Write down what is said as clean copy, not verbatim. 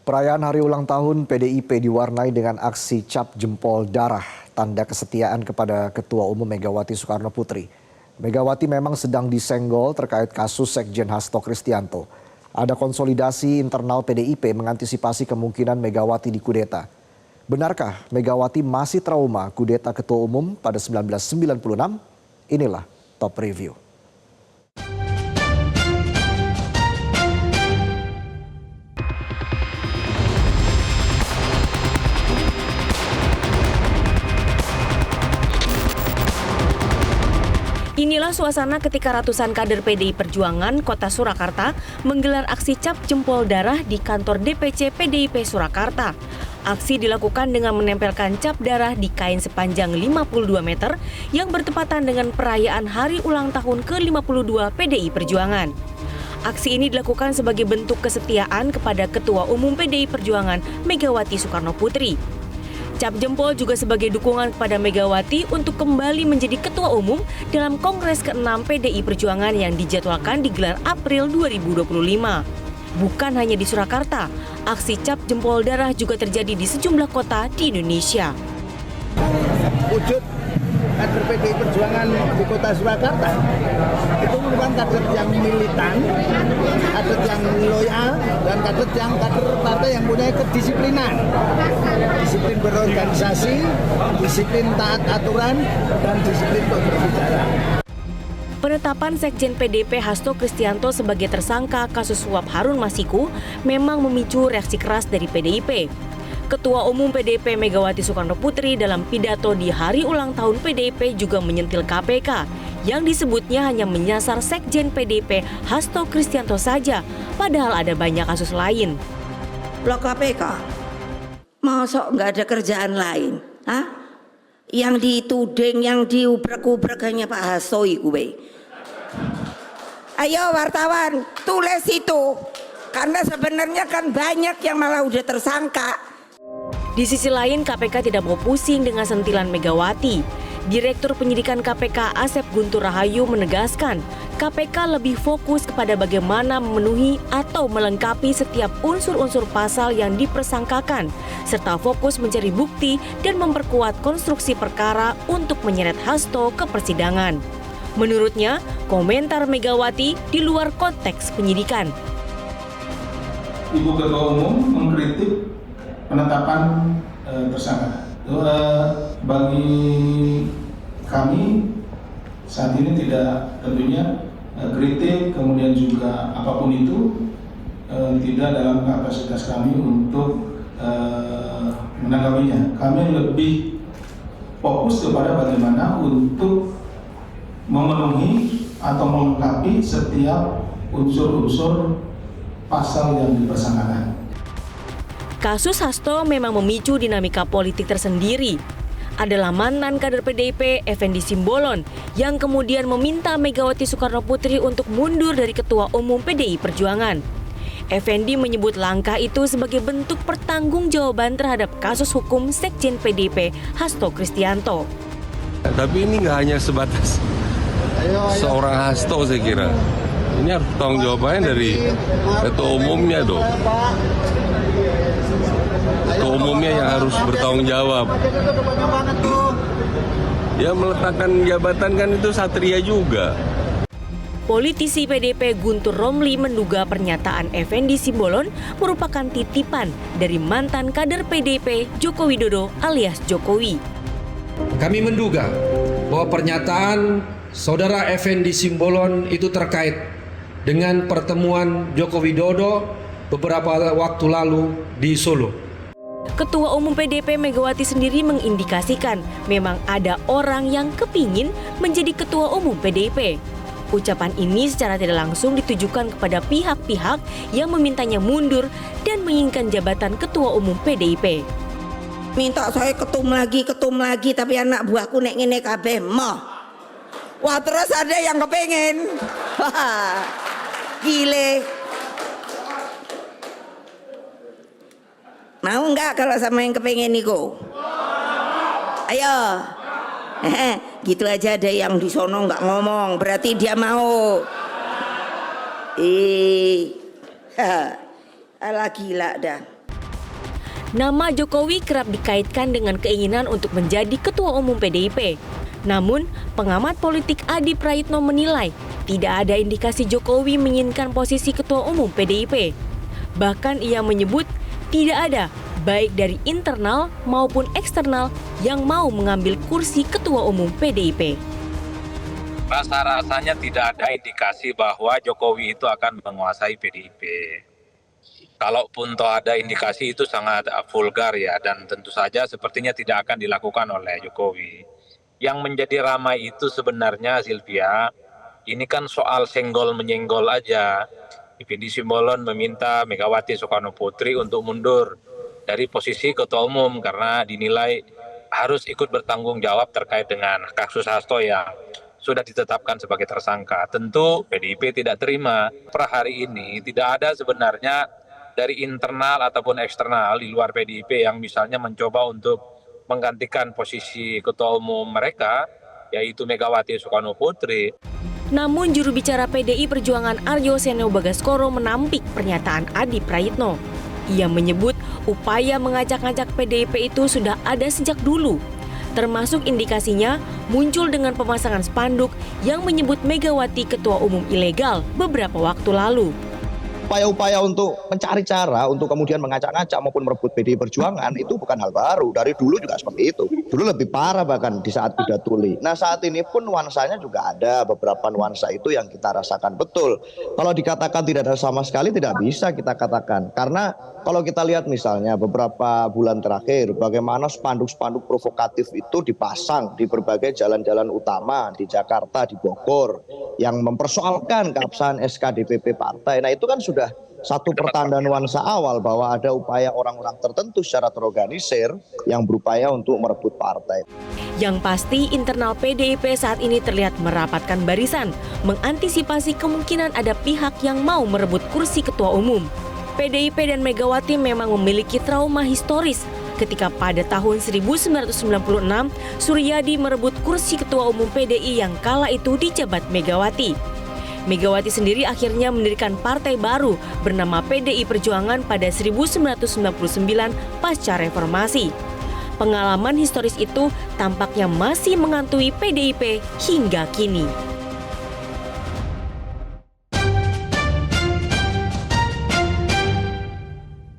Perayaan hari ulang tahun PDIP diwarnai dengan aksi cap jempol darah, tanda kesetiaan kepada Ketua Umum Megawati Soekarno Putri. Megawati memang sedang disenggol terkait kasus Sekjen Hasto Kristianto. Ada konsolidasi internal PDIP mengantisipasi kemungkinan Megawati dikudeta. Benarkah Megawati masih trauma kudeta Ketua Umum pada 1996? Inilah Top Review. Inilah suasana ketika ratusan kader PDI Perjuangan Kota Surakarta menggelar aksi cap jempol darah di kantor DPC PDIP Surakarta. Aksi dilakukan dengan menempelkan cap darah di kain sepanjang 52 meter yang bertepatan dengan perayaan hari ulang tahun ke-52 PDI Perjuangan. Aksi ini dilakukan sebagai bentuk kesetiaan kepada Ketua Umum PDI Perjuangan Megawati Soekarno Putri. Cap jempol juga sebagai dukungan kepada Megawati untuk kembali menjadi Ketua Umum dalam Kongres ke-6 PDI Perjuangan yang dijadwalkan digelar April 2025. Bukan hanya di Surakarta, aksi cap jempol darah juga terjadi di sejumlah kota di Indonesia. Wujud kader PDI Perjuangan di Kota Surakarta itu merupakan kader yang militan, kader yang loyal, dan kader partai yang punya kedisiplinan, disiplin berorganisasi, disiplin taat aturan, dan disiplin untuk berbicara. Penetapan Sekjen PDIP Hasto Kristianto sebagai tersangka kasus suap Harun Masiku memang memicu reaksi keras dari PDIP. Ketua Umum PDIP Megawati Soekarno Putri dalam pidato di hari ulang tahun PDIP juga menyentil KPK yang disebutnya hanya menyasar Sekjen PDIP Hasto Kristianto saja, padahal ada banyak kasus lain. Loh KPK, masa nggak ada kerjaan lain? Hah? Yang dituding, yang diubrek-ubrek hanya Pak Hasto gue. Ayo wartawan, tulis itu. Karena sebenarnya kan banyak yang malah udah tersangka. Di sisi lain, KPK tidak mau pusing dengan sentilan Megawati. Direktur Penyidikan KPK Asep Guntur Rahayu menegaskan, KPK lebih fokus kepada bagaimana memenuhi atau melengkapi setiap unsur-unsur pasal yang dipersangkakan, serta fokus mencari bukti dan memperkuat konstruksi perkara untuk menyeret Hasto ke persidangan. Menurutnya, komentar Megawati di luar konteks penyidikan. Ibu Ketua Umum mengkritik penetapan tersangka. Bagi kami saat ini tidak tentunya kritik, kemudian juga apapun itu tidak dalam kapasitas kami untuk menanggapinya. Kami lebih fokus kepada bagaimana untuk memenuhi atau melengkapi setiap unsur-unsur pasal yang dipersangkakan. Kasus Hasto memang memicu dinamika politik tersendiri. Adalah mantan kader PDIP Effendi Simbolon yang kemudian meminta Megawati Soekarno Putri untuk mundur dari Ketua Umum PDI Perjuangan. Effendi menyebut langkah itu sebagai bentuk pertanggungjawaban terhadap kasus hukum Sekjen PDIP Hasto Kristianto. Tapi ini nggak hanya sebatas seorang Hasto, saya kira. Ini harus tanggung jawabannya dari Ketua Umumnya dong. Ketua Umumnya yang harus bertanggung jawab. Ya meletakkan jabatan kan itu satria juga. Politisi PDIP Guntur Romli menduga pernyataan Effendi Simbolon merupakan titipan dari mantan kader PDIP Joko Widodo alias Jokowi. Kami menduga bahwa pernyataan Saudara Effendi Simbolon itu terkait dengan pertemuan Joko Widodo beberapa waktu lalu di Solo. Ketua Umum PDIP Megawati sendiri mengindikasikan memang ada orang yang kepingin menjadi Ketua Umum PDIP. Ucapan ini secara tidak langsung ditujukan kepada pihak-pihak yang memintanya mundur dan menginginkan jabatan Ketua Umum PDIP. Minta saya ketum lagi, tapi anak buahku nek ngene kabeh moh. Wah, terus ada yang kepengen. Gile. Mau nggak kalau sama yang kepengen niku? Ayo. Gitu aja ada yang di sono nggak ngomong, berarti dia mau. Alah gila dah. Nama Jokowi kerap dikaitkan dengan keinginan untuk menjadi Ketua Umum PDIP. Namun, pengamat politik Adi Praitno menilai tidak ada indikasi Jokowi menginginkan posisi Ketua Umum PDIP. Bahkan ia menyebut tidak ada, baik dari internal maupun eksternal, yang mau mengambil kursi Ketua Umum PDIP. Rasa-rasanya tidak ada indikasi bahwa Jokowi itu akan menguasai PDIP. Kalaupun toh ada indikasi itu sangat vulgar ya, dan tentu saja sepertinya tidak akan dilakukan oleh Jokowi. Yang menjadi ramai itu sebenarnya, Sylvia, ini kan soal senggol-menyenggol aja. Effendi Simbolon meminta Megawati Soekarno Putri untuk mundur dari posisi Ketua Umum karena dinilai harus ikut bertanggung jawab terkait dengan kasus Hasto yang sudah ditetapkan sebagai tersangka. Tentu PDIP tidak terima. Per hari ini tidak ada sebenarnya dari internal ataupun eksternal di luar PDIP yang misalnya mencoba untuk menggantikan posisi Ketua Umum mereka, yaitu Megawati Soekarno Putri. Namun juru bicara PDI Perjuangan Aryo Seno Bagaskoro menampik pernyataan Adi Praitno. Ia menyebut upaya mengajak-ngajak PDIP itu sudah ada sejak dulu. Termasuk indikasinya muncul dengan pemasangan spanduk yang menyebut Megawati Ketua Umum ilegal beberapa waktu lalu. Upaya-upaya untuk mencari cara untuk kemudian mengacak-ngacak maupun merebut PDI Perjuangan itu bukan hal baru. Dari dulu juga seperti itu. Dulu lebih parah bahkan di saat Kuda Tuli. Nah saat ini pun nuansanya juga ada beberapa nuansa itu yang kita rasakan betul. Kalau dikatakan tidak ada sama sekali tidak bisa kita katakan. Karena kalau kita lihat misalnya beberapa bulan terakhir bagaimana spanduk-spanduk provokatif itu dipasang di berbagai jalan-jalan utama di Jakarta, di Bogor yang mempersoalkan keabsahan SK DPP partai. Nah itu kan sudah satu pertanda nuansa awal bahwa ada upaya orang-orang tertentu secara terorganisir yang berupaya untuk merebut partai. Yang pasti internal PDIP saat ini terlihat merapatkan barisan, mengantisipasi kemungkinan ada pihak yang mau merebut kursi Ketua Umum. PDIP dan Megawati memang memiliki trauma historis ketika pada tahun 1996 Suryadi merebut kursi Ketua Umum PDI yang kala itu dijabat Megawati. Megawati sendiri akhirnya mendirikan partai baru bernama PDI Perjuangan pada 1999 pasca reformasi. Pengalaman historis itu tampaknya masih menghantui PDIP hingga kini.